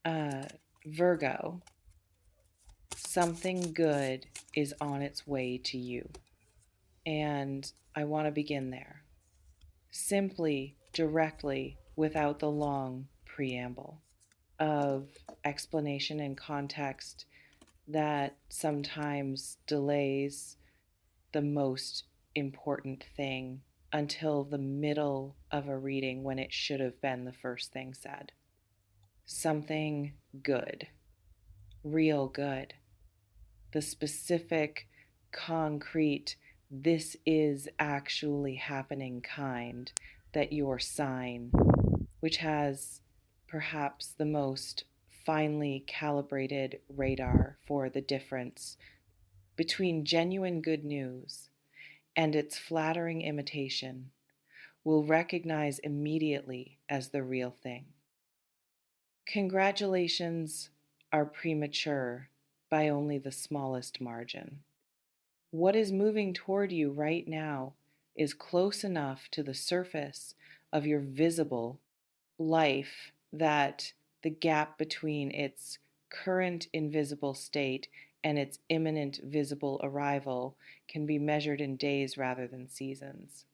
Uh, Virgo, something good is on its way to you. And I want to begin there. Simply, directly, without the long preamble of explanation and context that sometimes delays the most important thing until the middle of a reading when it should have been the first thing said. Something good, real good, the specific, concrete, this is actually happening kind that your sign, which has perhaps the most finely calibrated radar for the difference between genuine good news and its flattering imitation, will recognize immediately as the real thing. Congratulations are premature by only the smallest margin. What is moving toward you right now is close enough to the surface of your visible life that the gap between its current invisible state and its imminent visible arrival can be measured in days rather than seasons.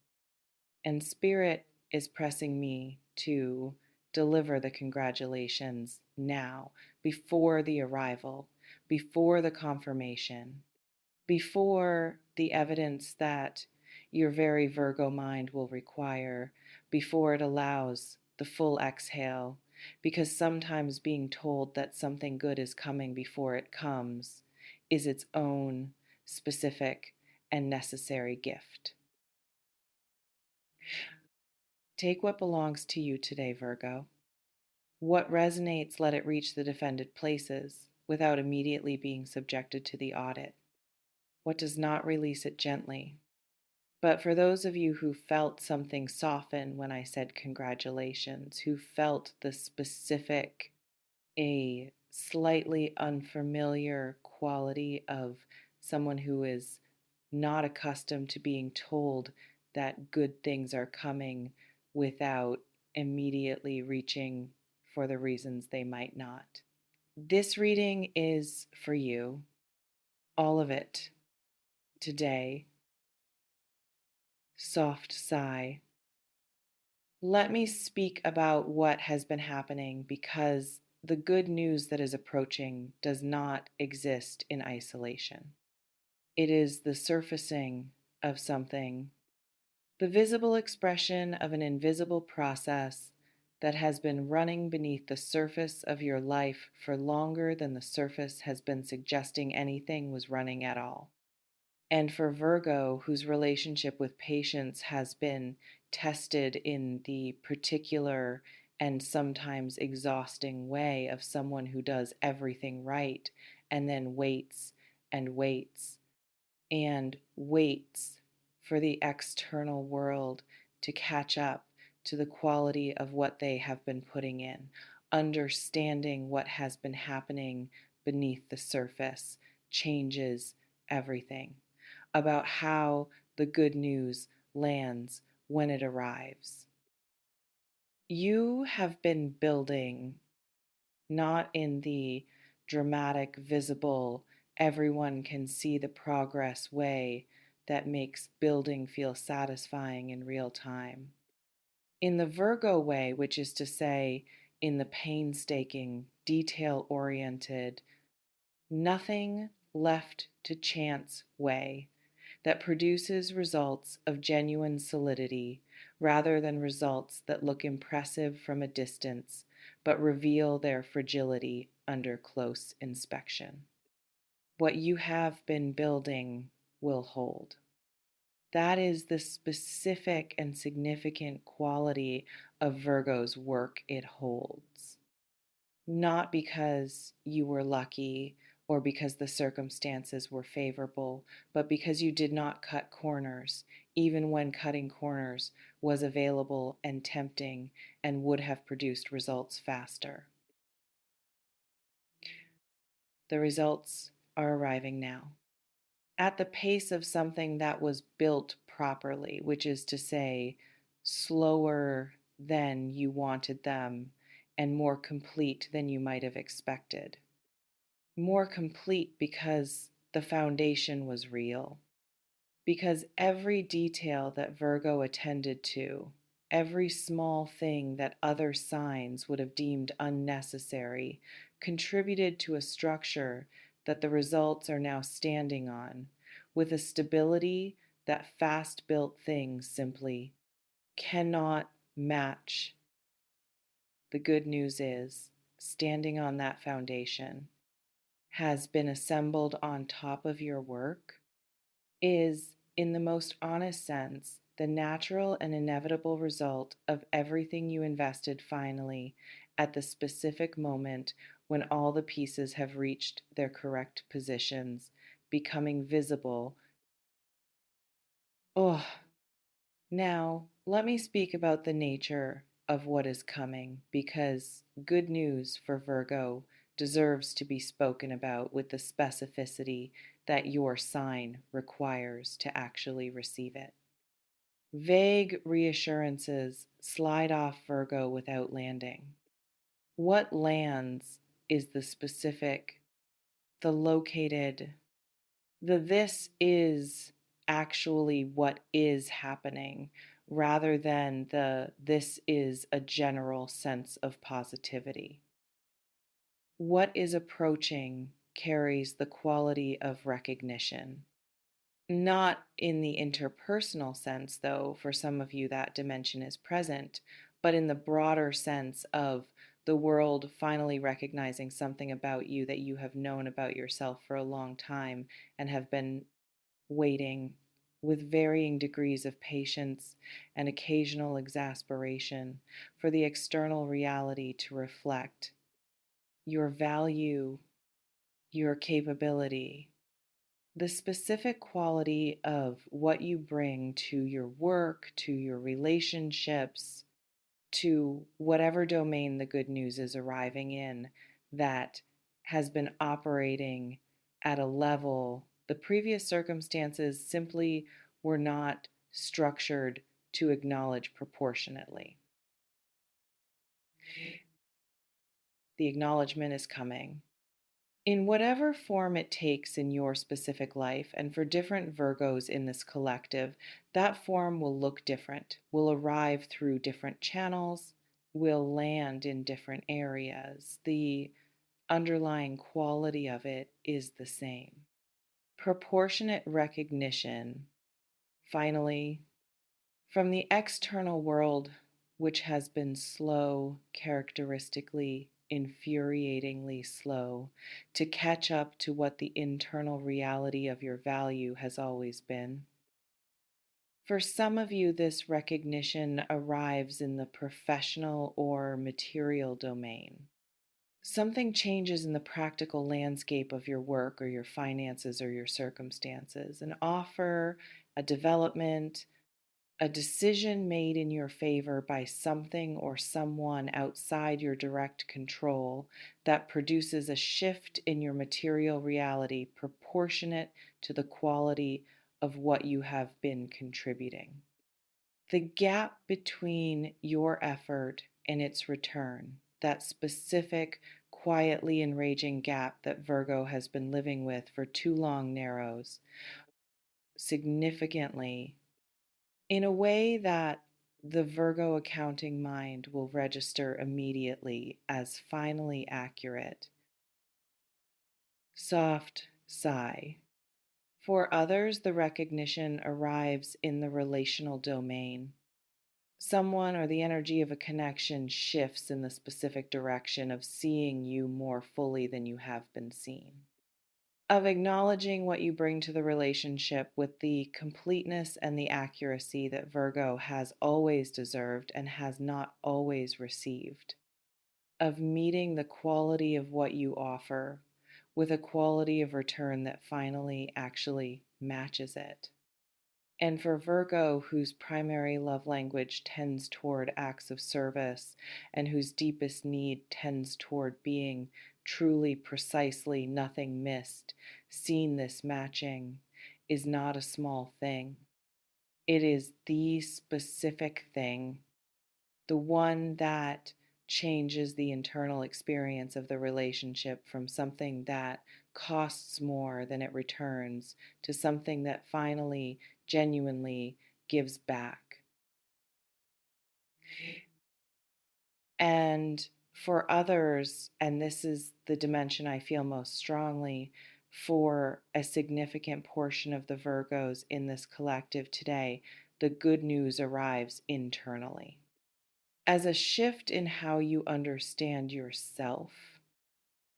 And Spirit is pressing me to deliver the congratulations now, before the arrival, before the confirmation, before the evidence that your very Virgo mind will require, before it allows the full exhale, because sometimes being told that something good is coming before it comes is its own specific and necessary gift. Take what belongs to you today, Virgo. What resonates, let it reach the defended places without immediately being subjected to the audit. What does not, release it gently. But for those of you who felt something soften when I said congratulations, who felt the specific, a slightly unfamiliar quality of someone who is not accustomed to being told that good things are coming without immediately reaching for the reasons they might not. This reading is for you, all of it, today. Soft sigh. Let me speak about what has been happening because the good news that is approaching does not exist in isolation. It is the surfacing of something, the visible expression of an invisible process that has been running beneath the surface of your life for longer than the surface has been suggesting anything was running at all. And for Virgo, whose relationship with patience has been tested in the particular and sometimes exhausting way of someone who does everything right and then waits and waits and waits for the external world to catch up to the quality of what they have been putting in, understanding what has been happening beneath the surface changes everything about how the good news lands when it arrives. You have been building, not in the dramatic, visible, everyone can see the progress way that makes building feel satisfying in real time. In the Virgo way, which is to say, in the painstaking, detail oriented, nothing left to chance way that produces results of genuine solidity rather than results that look impressive from a distance but reveal their fragility under close inspection. What you have been building will hold. That is the specific and significant quality of Virgo's work it holds. Not because you were lucky or because the circumstances were favorable, but because you did not cut corners, even when cutting corners was available and tempting and would have produced results faster. The results are arriving now, at the pace of something that was built properly, which is to say, slower than you wanted them and more complete than you might have expected. More complete because the foundation was real, because every detail that Virgo attended to, every small thing that other signs would have deemed unnecessary, contributed to a structure that the results are now standing on, with a stability that fast built things simply cannot match. The good news is, standing on that foundation has been assembled on top of your work is, in the most honest sense, the natural and inevitable result of everything you invested finally at the specific moment when all the pieces have reached their correct positions, becoming visible. Oh, now let me speak about the nature of what is coming, because good news for Virgo deserves to be spoken about with the specificity that your sign requires to actually receive it. Vague reassurances slide off Virgo without landing. What lands is the specific, the located, the this is actually what is happening, rather than the this is a general sense of positivity. What is approaching carries the quality of recognition. Not in the interpersonal sense, though, for some of you that dimension is present, but in the broader sense of the world finally recognizing something about you that you have known about yourself for a long time and have been waiting with varying degrees of patience and occasional exasperation for the external reality to reflect your value, your capability, the specific quality of what you bring to your work, to your relationships, to whatever domain the good news is arriving in, that has been operating at a level the previous circumstances simply were not structured to acknowledge proportionately. The acknowledgement is coming. In whatever form it takes in your specific life, and for different Virgos in this collective, that form will look different, will arrive through different channels, will land in different areas. The underlying quality of it is the same. Proportionate recognition, finally, from the external world, which has been slow, characteristically, infuriatingly slow, to catch up to what the internal reality of your value has always been. For some of you, this recognition arrives in the professional or material domain. Something changes in the practical landscape of your work or your finances or your circumstances. An offer, a development, a decision made in your favor by something or someone outside your direct control that produces a shift in your material reality proportionate to the quality of what you have been contributing. The gap between your effort and its return, that specific, quietly enraging gap that Virgo has been living with for too long, narrows significantly in a way that the Virgo accounting mind will register immediately as finally accurate. Soft sigh. For others, the recognition arrives in the relational domain. Someone or the energy of a connection shifts in the specific direction of seeing you more fully than you have been seen, of acknowledging what you bring to the relationship with the completeness and the accuracy that Virgo has always deserved and has not always received, of meeting the quality of what you offer with a quality of return that finally actually matches it. And for Virgo, whose primary love language tends toward acts of service and whose deepest need tends toward being truly, precisely, nothing missed, seeing this matching is not a small thing. It is the specific thing, the one that changes the internal experience of the relationship from something that costs more than it returns to something that finally, genuinely gives back. And for others, and this is the dimension I feel most strongly, for a significant portion of the Virgos in this collective today, the good news arrives internally. As a shift in how you understand yourself,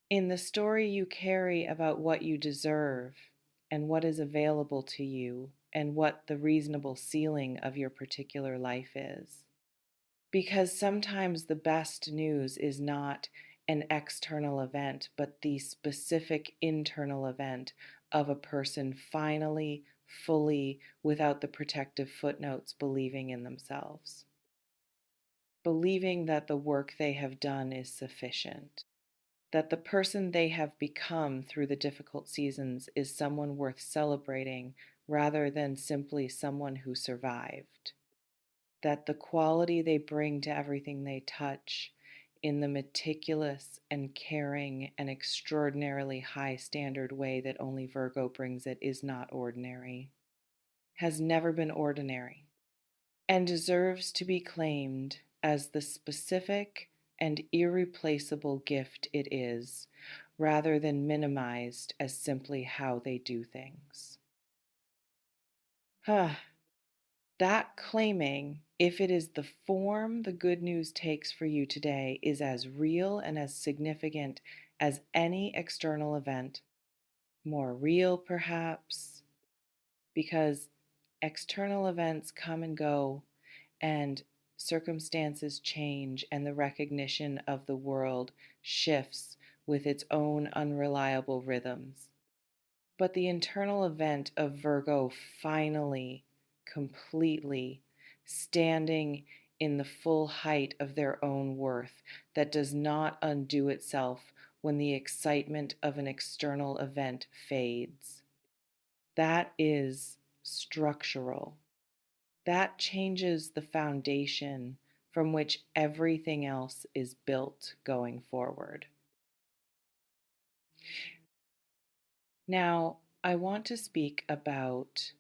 in the story you carry about what you deserve and what is available to you and what the reasonable ceiling of your particular life is. Because sometimes the best news is not an external event, but the specific internal event of a person finally, fully, without the protective footnotes, believing in themselves. Believing that the work they have done is sufficient, that the person they have become through the difficult seasons is someone worth celebrating rather than simply someone who survived, that the quality they bring to everything they touch in the meticulous and caring and extraordinarily high standard way that only Virgo brings it is not ordinary, has never been ordinary, and deserves to be claimed as the specific and irreplaceable gift it is, rather than minimized as simply how they do things. That claiming, if it is the form the good news takes for you today, is as real and as significant as any external event. More real, perhaps, because external events come and go, and circumstances change, and the recognition of the world shifts with its own unreliable rhythms. But the internal event of Virgo finally, completely standing in the full height of their own worth, that does not undo itself when the excitement of an external event fades. That is structural. That changes the foundation from which everything else is built going forward. Now, I want to speak about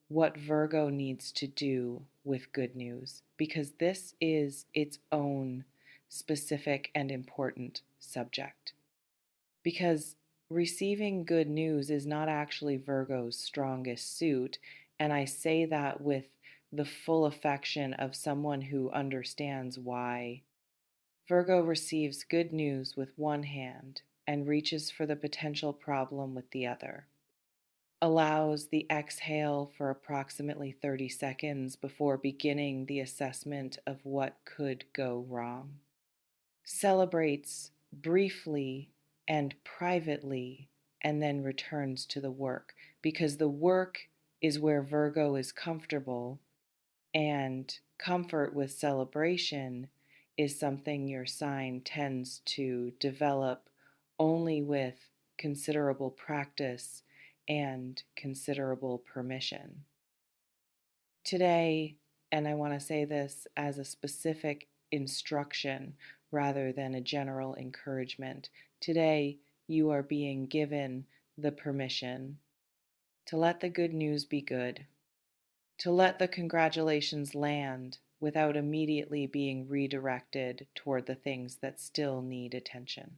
what Virgo needs to do with good news, because this is its own specific and important subject. Because receiving good news is not actually Virgo's strongest suit, and I say that with the full affection of someone who understands why. Virgo receives good news with one hand and reaches for the potential problem with the other, allows the exhale for approximately 30 seconds before beginning the assessment of what could go wrong, celebrates briefly and privately, and then returns to the work, because the work is where Virgo is comfortable, and comfort with celebration is something your sign tends to develop only with considerable practice and considerable permission. Today, and I want to say this as a specific instruction rather than a general encouragement, today you are being given the permission to let the good news be good, to let the congratulations land without immediately being redirected toward the things that still need attention,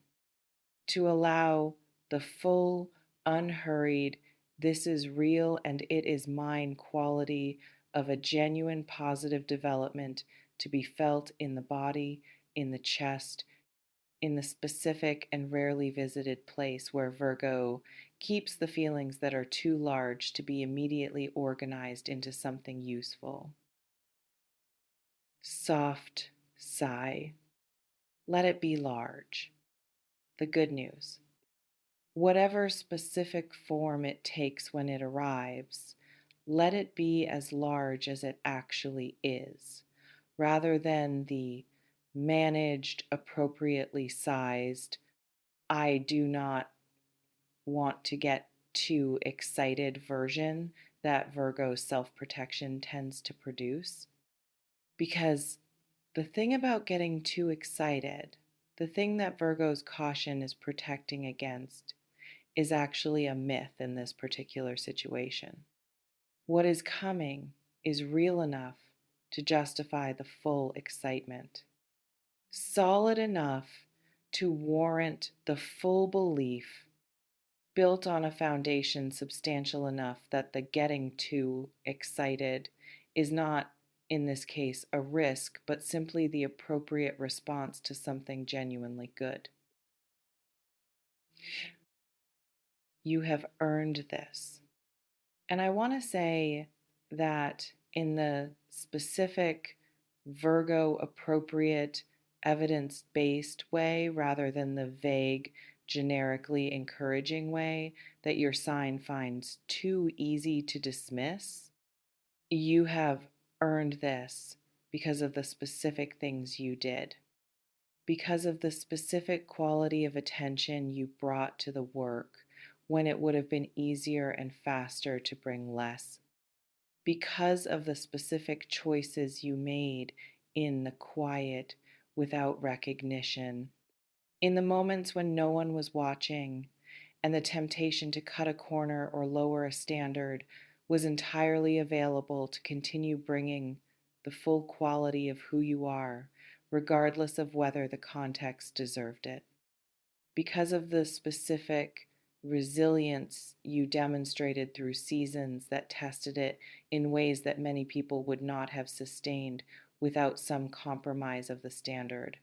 to allow the full, unhurried, this is real and it is mine quality of a genuine positive development to be felt in the body, in the chest, in the specific and rarely visited place where Virgo keeps the feelings that are too large to be immediately organized into something useful. Soft sigh. Let it be large. The good news. Whatever specific form it takes when it arrives, let it be as large as it actually is, rather than the managed, appropriately sized, I do not want to get too excited version that Virgo's self protection tends to produce. Because The thing about getting too excited, the thing that Virgo's caution is protecting against, is actually a myth in this particular situation. What is coming is real enough to justify the full excitement, solid enough to warrant the full belief, built on a foundation substantial enough that the getting too excited is not, in this case, a risk, but simply the appropriate response to something genuinely good. You have earned this. And I want to say that in the specific Virgo appropriate evidence based way rather than the vague, generically encouraging way that your sign finds too easy to dismiss, you have earned this because of the specific things you did, because of the specific quality of attention you brought to the work when it would have been easier and faster to bring less, because of the specific choices you made in the quiet without recognition, in the moments when no one was watching and the temptation to cut a corner or lower a standard was entirely available to continue bringing the full quality of who you are, regardless of whether the context deserved it. Because of the specific resilience you demonstrated through seasons that tested it in ways that many people would not have sustained without some compromise of the standard.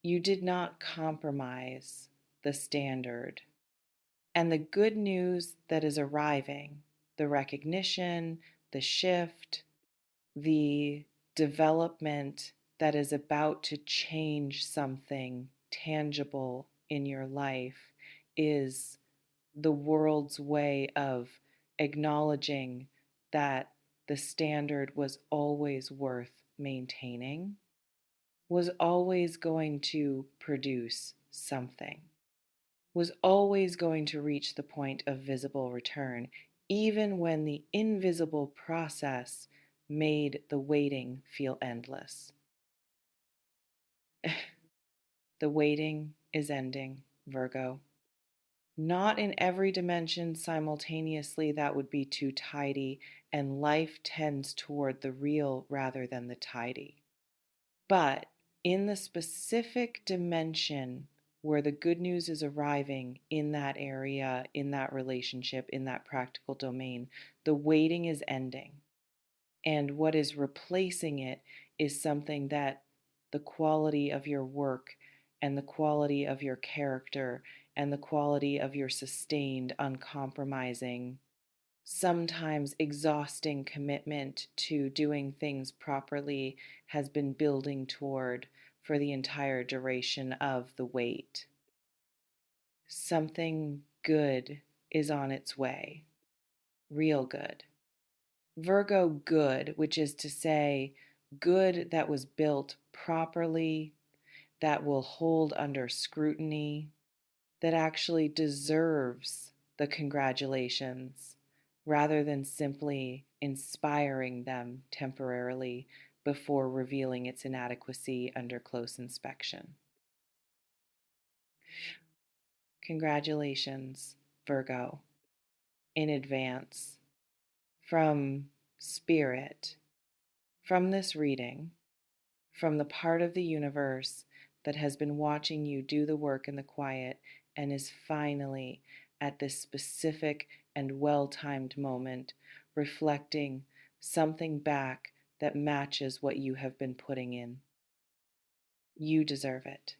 You did not compromise the standard. And the good news that is arriving, the recognition, the shift, the development that is about to change something tangible in your life, is the world's way of acknowledging that the standard was always worth maintaining, was always going to produce something, was always going to reach the point of visible return, even when the invisible process made the waiting feel endless. The waiting is ending, Virgo. Not in every dimension simultaneously, that would be too tidy, and life tends toward the real rather than the tidy. But in the specific dimension where the good news is arriving in that area, in that relationship, in that practical domain, the waiting is ending. And what is replacing it is something that the quality of your work and the quality of your character and the quality of your sustained, uncompromising, sometimes exhausting commitment to doing things properly has been building toward for the entire duration of the wait. Something good is on its way, real good. Virgo good, which is to say, good that was built properly, that will hold under scrutiny, that actually deserves the congratulations rather than simply inspiring them temporarily before revealing its inadequacy under close inspection. Congratulations, Virgo, in advance, from Spirit, from this reading, from the part of the universe that has been watching you do the work in the quiet and is finally, at this specific and well-timed moment, reflecting something back that matches what you have been putting in. You deserve it,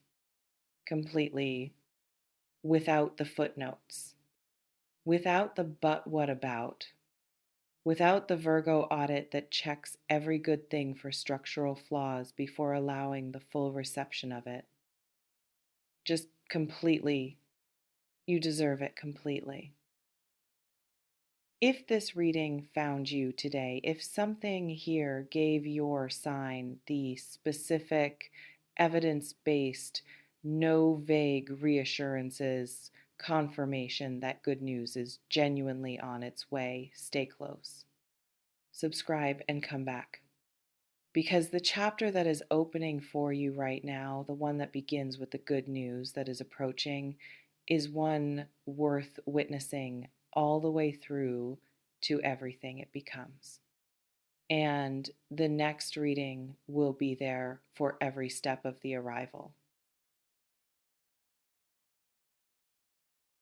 completely, without the footnotes, without the but what about, without the Virgo audit that checks every good thing for structural flaws before allowing the full reception of it. Just completely, you deserve it completely. If this reading found you today, if something here gave your sign the specific, evidence-based, no vague reassurances, confirmation that good news is genuinely on its way, stay close. Subscribe and come back. because the chapter that is opening for you right now, the one that begins with the good news that is approaching, is one worth witnessing all the way through to everything it becomes. And the next reading will be there for every step of the arrival.